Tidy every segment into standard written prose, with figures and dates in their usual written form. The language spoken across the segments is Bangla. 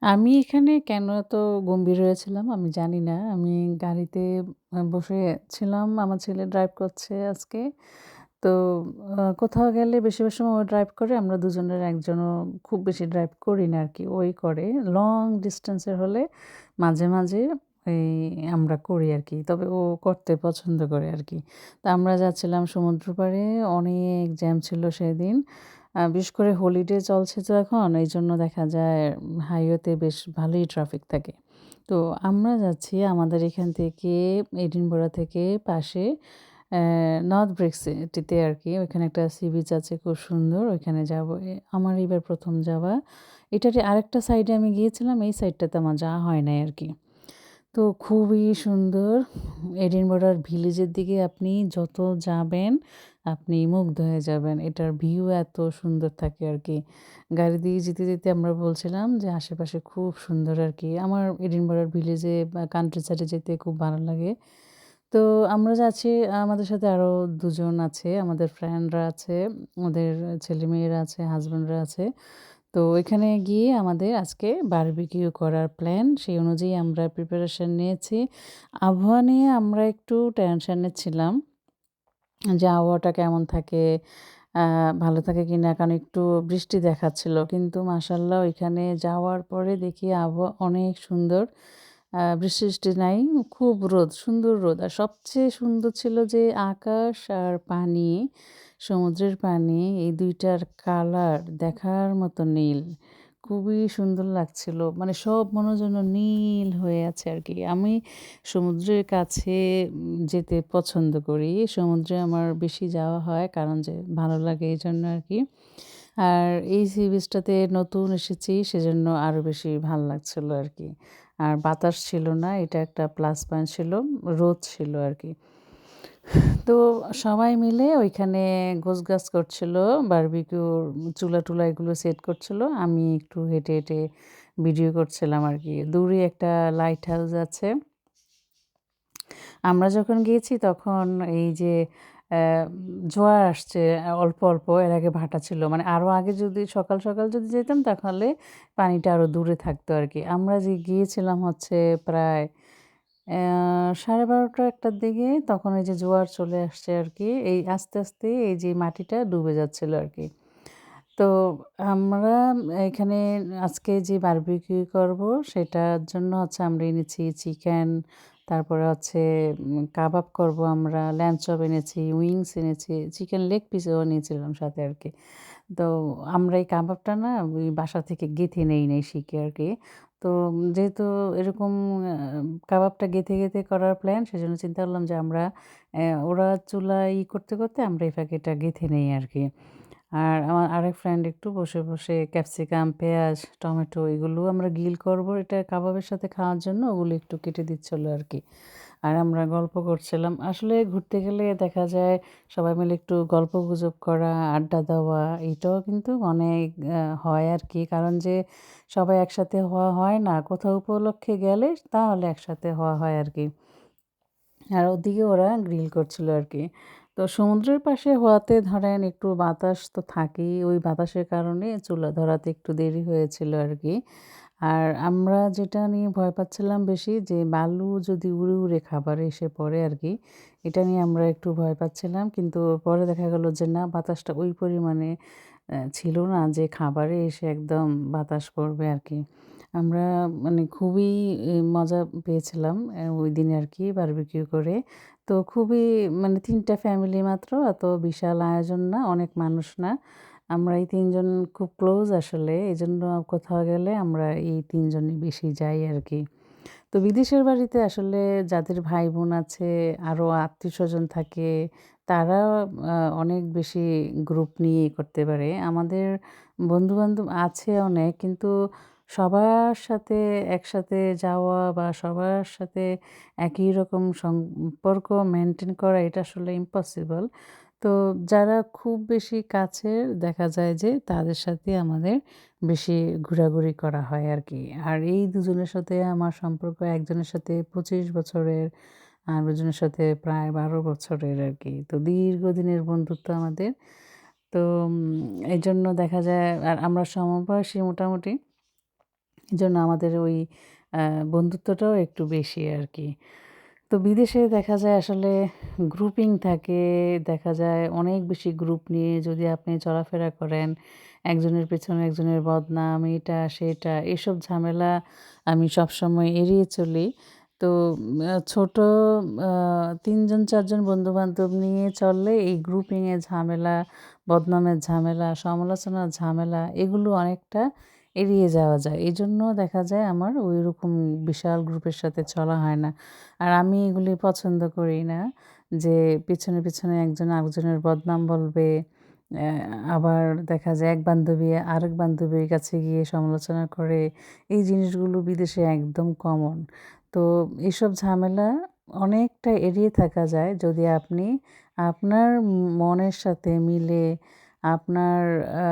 আমি এখানে কেন এত গম্ভীর হয়েছিলাম আমি জানি না। আমি গাড়িতে বসে ছিলাম। আমার ছেলে ড্রাইভ করছে আজকে। তো কোথাও গেলে বেশিরভাগ সময় ও ড্রাইভ করে। আমরা দুজনের একজনও খুব বেশি ড্রাইভ করি না আরকি। ওই করে। লং ডিসট্যান্স এর হলে মাঝে, মাঝে এই আমরা করি আরকি। তবে ও করতে পছন্দ করে আরকি। তো আমরা যাচ্ছিলাম সমুদ্র পাড়ে। অনেক জ্যাম ছিল সেদিন। বিশেষ করে হলিডে চলছে তো এখন, এইজন্য দেখা যায় হাইওয়েতে বেশ ভালোই ট্রাফিক থাকে। তো আমরা যাচ্ছি আমাদের এখান থেকে এডিনবরা থেকে পাশে অ্যা নর্থ ব্রিক্সিটিতে আরকি। ওইখানে একটা সি বিচ আছে খুব সুন্দর। ওইখানে যাবো। আমার এবার ১ম যাওয়া। এটারই আরেকটা সাইডে আমি গিয়েছিলাম। এই সাইডটাতে আমার যাওয়া হয় নাই আরকি। তো খুবই সুন্দর। এডিনবরার ভিলেজের দিকে আপনি যত যাবেন, আপনি মুগ্ধ হয়ে যাবেন। এটার ভিউ এত সুন্দর থাকে আরকি। গাড়ি দিয়ে যেতে, যেতে আমরা বলছিলাম যে আশেপাশে খুব সুন্দর আরকি। আমার এডিনবরার ভিলেজে বা কান্ট্রি সাইডে যেতে খুব ভালো লাগে। তো আমরা যাচ্ছি আমাদের সাথে আরো ২ জন আছে। আমাদের ফ্রেন্ডরা আছে, ওদের ছেলেমেয়েরা আছে, হাসব্যান্ডরা আছে। তো ওইখানে গিয়ে আমাদের আজকে বারবিকিউ করার প্ল্যান। সেই অনুযায়ী আমরা প্রিপারেশন নিয়েছি। আবহাওয়া নিয়ে আমরা একটু টেনশনে ছিলাম যে আবহাওয়াটা কেমন থাকে, আ ভালো থাকে কিনা? কারণ একটু বৃষ্টি দেখাচ্ছিল। কিন্তু মাশাআল্লাহ ওইখানে যাওয়ার পরে দেখি আবহাওয়া অনেক সুন্দর। বৃষ্টি-টিষ্টি নাই। খুব রোদ, সুন্দর রোদ। আর সবচেয়ে সুন্দর ছিল যে আকাশ আর পানি, সমুদ্রের পানি এই ২ টার কালার দেখার মতো নীল। খুবই সুন্দর লাগছিল। মানে সব মনে যেন নীল হয়ে আছে আরকি। আমি সমুদ্রের কাছে যেতে পছন্দ করি। সমুদ্রে আমার বেশি যাওয়া হয় কারণ যে ভালো লাগে এইজন্য আরকি। আর এই সি বিচটাতে নতুন এসেছি সেজন্য আরো বেশি ভাল লাগছিল আরকি। আর বাতাস ছিল না, এটা একটা প্লাস পয়েন্ট ছিল। রোদ ছিল আরকি। তো সবাই মিলে ওইখানে গোছগাছ করছিল। বারবিকিউর চুলা-টুলা এগুলো সেট করছিল। আমি একটু হেঁটে, হেঁটে ভিডিও করছিলাম আরকি। দূরে একটা লাইট হাউস আছে। আমরা যখন গিয়েছি তখন এই যে অ্যা জোয়ার আসছে অল্প, অল্প এর আগে ভাটা ছিল। মানে আরো আগে যদি সকাল, সকাল যদি যেতাম তাহলে পানিটা আরো দূরে থাকতো আরকি। আমরা যে গিয়েছিলাম হচ্ছে প্রায় ১২:৩০ ১টার দিকে তখন এই যে জোয়ার চলে আসছে আরকি। এই আস্তে, আস্তে এই যে মাটিটা ডুবে যাচ্ছিল আরকি। তো আমরা এখানে আজকে যে বারবিকিউ করব সেটার জন্য হচ্ছে আমরা এনেছি চিকেন, তারপরে হচ্ছে কাবাব করব আমরা, ল্যাম্ব চপ এনেছি, উইংস এনেছি, চিকেন লেগ পিসও নিয়েছিলাম সাথে আরকি। তো আমরা এই কাবাবটা না ওই বাসা থেকে গেঁথে নেই নাই শিখে আরকি। তো যেহেতু এরকম আ কাবাবটা গেঁথে, গেঁথে করার প্ল্যান সেজন্য চিন্তা করলাম যে আমরা ওরা চুলায় করতে, করতে আমরা এই ফাঁকে এটা গেঁথে নেই আরকি। আর আমার আরেক ফ্রেন্ড একটু বসে, বসে ক্যাপসিকাম, পেঁয়াজ, টমেটো এগুলোও আমরা গ্রিল করব এটা কাবাবের সাথে খাওয়ার জন্য ওগুলো একটু কেটে দিচ্ছিল আরকি। আর আমরা গল্প করছিলাম। আসলে ঘুরতে গেলে দেখা যায় সবাই মিলে একটু গল্পগুজব করা, আড্ডা দেওয়া এটাও কিন্তু অনেক হয় আরকি। কারণ যে সবাই একসাথে হওয়া হয় না। কোথাও উপলক্ষে গেলে তাহলে একসাথে হওয়া হয় আরকি। আর ওদিকে ওরা গ্রিল করছিল আরকি। তো সমুদ্রের পাশে হওয়াতে ধরেন একটু বাতাস তো থাকেই। ওই বাতাসের কারণে চুলা ধরাতে একটু দেরি হয়েছিল আরকি। আর আমরা যেটা নিয়ে ভয় পাচ্ছিলাম বেশি যে বালু যদি উড়ে, উড়ে খাবারে এসে পড়ে আরকি। এটা নিয়ে আমরা একটু ভয় পাচ্ছিলাম। কিন্তু পরে দেখা গেল যে না বাতাসটা ওই পরিমাণে ছিল না যে খাবারে এসে একদম বাতাস পড়বে আরকি। আমরা মানে খুবই মজা পেয়েছিলাম ওইদিন আরকি বারবিকিউ করে। তো খুবই মানে ৩ টা ফ্যামিলি মাত্র, এত বিশাল আয়োজন না, অনেক মানুষ না। আমরা এই ৩ জন খুব ক্লোজ আসলে। এজন্য কোথাও গেলে আমরা এই ৩ জনই বেশি যাই আরকি। তো বিদেশের বাড়িতে আসলে যাদের ভাই-বোন আছে, আরো আত্মীয়স্বজন থাকে, তারা অনেক বেশি গ্রুপ নিয়ে করতে পারে। আমাদের বন্ধু-বান্ধব আছে অনেক, কিন্তু সবার সাথে একসাথে যাওয়া বা সবার সাথে একই রকম সম্পর্ক মেইনটেইন করা এটা আসলে ইম্পসিবল। তো যারা খুব বেশি কাছের দেখা যায় যে তাদের সাথে আমাদের বেশি ঘোরাঘুরি করা হয় আরকি। আর এই দুজনের সাথে আমার সম্পর্ক একজনের সাথে ২৫ বছরের, আরেকজনের সাথে প্রায় ১২ বছরের আরকি। তো দীর্ঘদিনের বন্ধুত্ব আমাদের। তো এজন্য দেখা যায় আর আমরা সমবয়সী মোটামুটি। এজন্য আমাদের ওই আ বন্ধুত্বটাও একটু বেশি আরকি। তো বিদেশে দেখা যায় আসলে গ্রুপিং থাকে, দেখা যায় অনেক বেশি গ্রুপ নিয়ে যদি আপনি চলাফেরা করেন, একজনের পেছনে একজনের বদনাম, এটা সেটা এসব ঝামেলা আমি সবসময় এড়িয়ে চলি। তো ছোট আ ৩ জন ৪ জন বন্ধু-বান্ধব নিয়ে চললে এই গ্রুপিং এর ঝামেলা, বদনামের ঝামেলা, সমালোচনার ঝামেলা এগুলো অনেকটা এড়িয়ে যাওয়া যায়। এজন্য দেখা যায় আমার ঐরকম বিশাল গ্রুপের সাথে চলা হয় না। আর আমি এগুলি পছন্দ করি না যে পিছনে, পিছনে একজন আরেকজনের বদনাম বলবে। অ্যা আবার দেখা যায় এক বান্ধবী আরেক বান্ধবীর কাছে গিয়ে সমালোচনা করে। এই জিনিসগুলো বিদেশে একদম কমন। তো এসব ঝামেলা অনেকটা এড়িয়ে থাকা যায় যদি আপনি আপনার মনের সাথে মিলে আপনার আ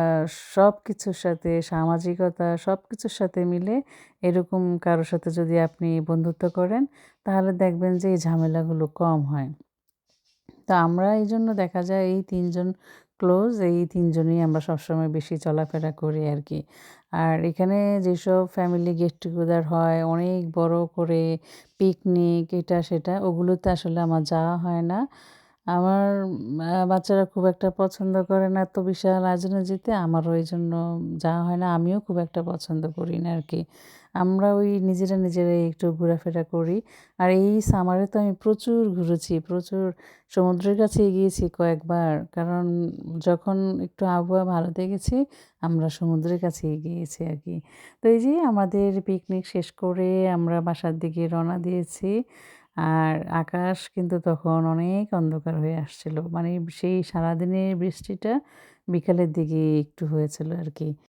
সবকিছুর সাথে সামাজিকতা সবকিছুর সাথে মিলে এরকম কারো সাথে যদি আপনি বন্ধুত্ব করেন তাহলে দেখবেন যে এই ঝামেলাগুলো কম হয়। তো আমরা এইজন্য দেখা যায় এই ৩ জন ক্লোজ, এই ৩ জনই আমরা সবসময় বেশি চলাফেরা করি আরকি। আর এখানে যেসব ফ্যামিলি গেট টুগেদার হয়, অনেক বড় করে পিকনিক এটা সেটা ওগুলোতে আসলে আমার যাওয়া হয় না। আমার বাচ্চারা খুব একটা পছন্দ করে না এত বিশাল আয়োজনে যেতে। আমারও এইজন্য যাওয়া হয় না। আমিও খুব একটা পছন্দ করি না আরকি। আমরা ওই নিজেরাই একটু ঘোরাফেরা করি। আর এই সামারে তো আমি প্রচুর ঘুরেছি, প্রচুর সমুদ্রের কাছে গিয়েছি কয়েকবার। কারণ যখন একটু আবহাওয়া ভালো দেখেছি, আমরা সমুদ্রের কাছেই গিয়েছি আরকি। তো এই যে আমাদের পিকনিক শেষ করে আমরা বাসার দিকে রওনা দিয়েছি। আর আকাশ কিন্তু তখন অনেক অন্ধকার হয়ে আসছিল। মানে সেই সারাদিনের বৃষ্টিটা বিকালের দিকে একটু হয়েছিল আরকি।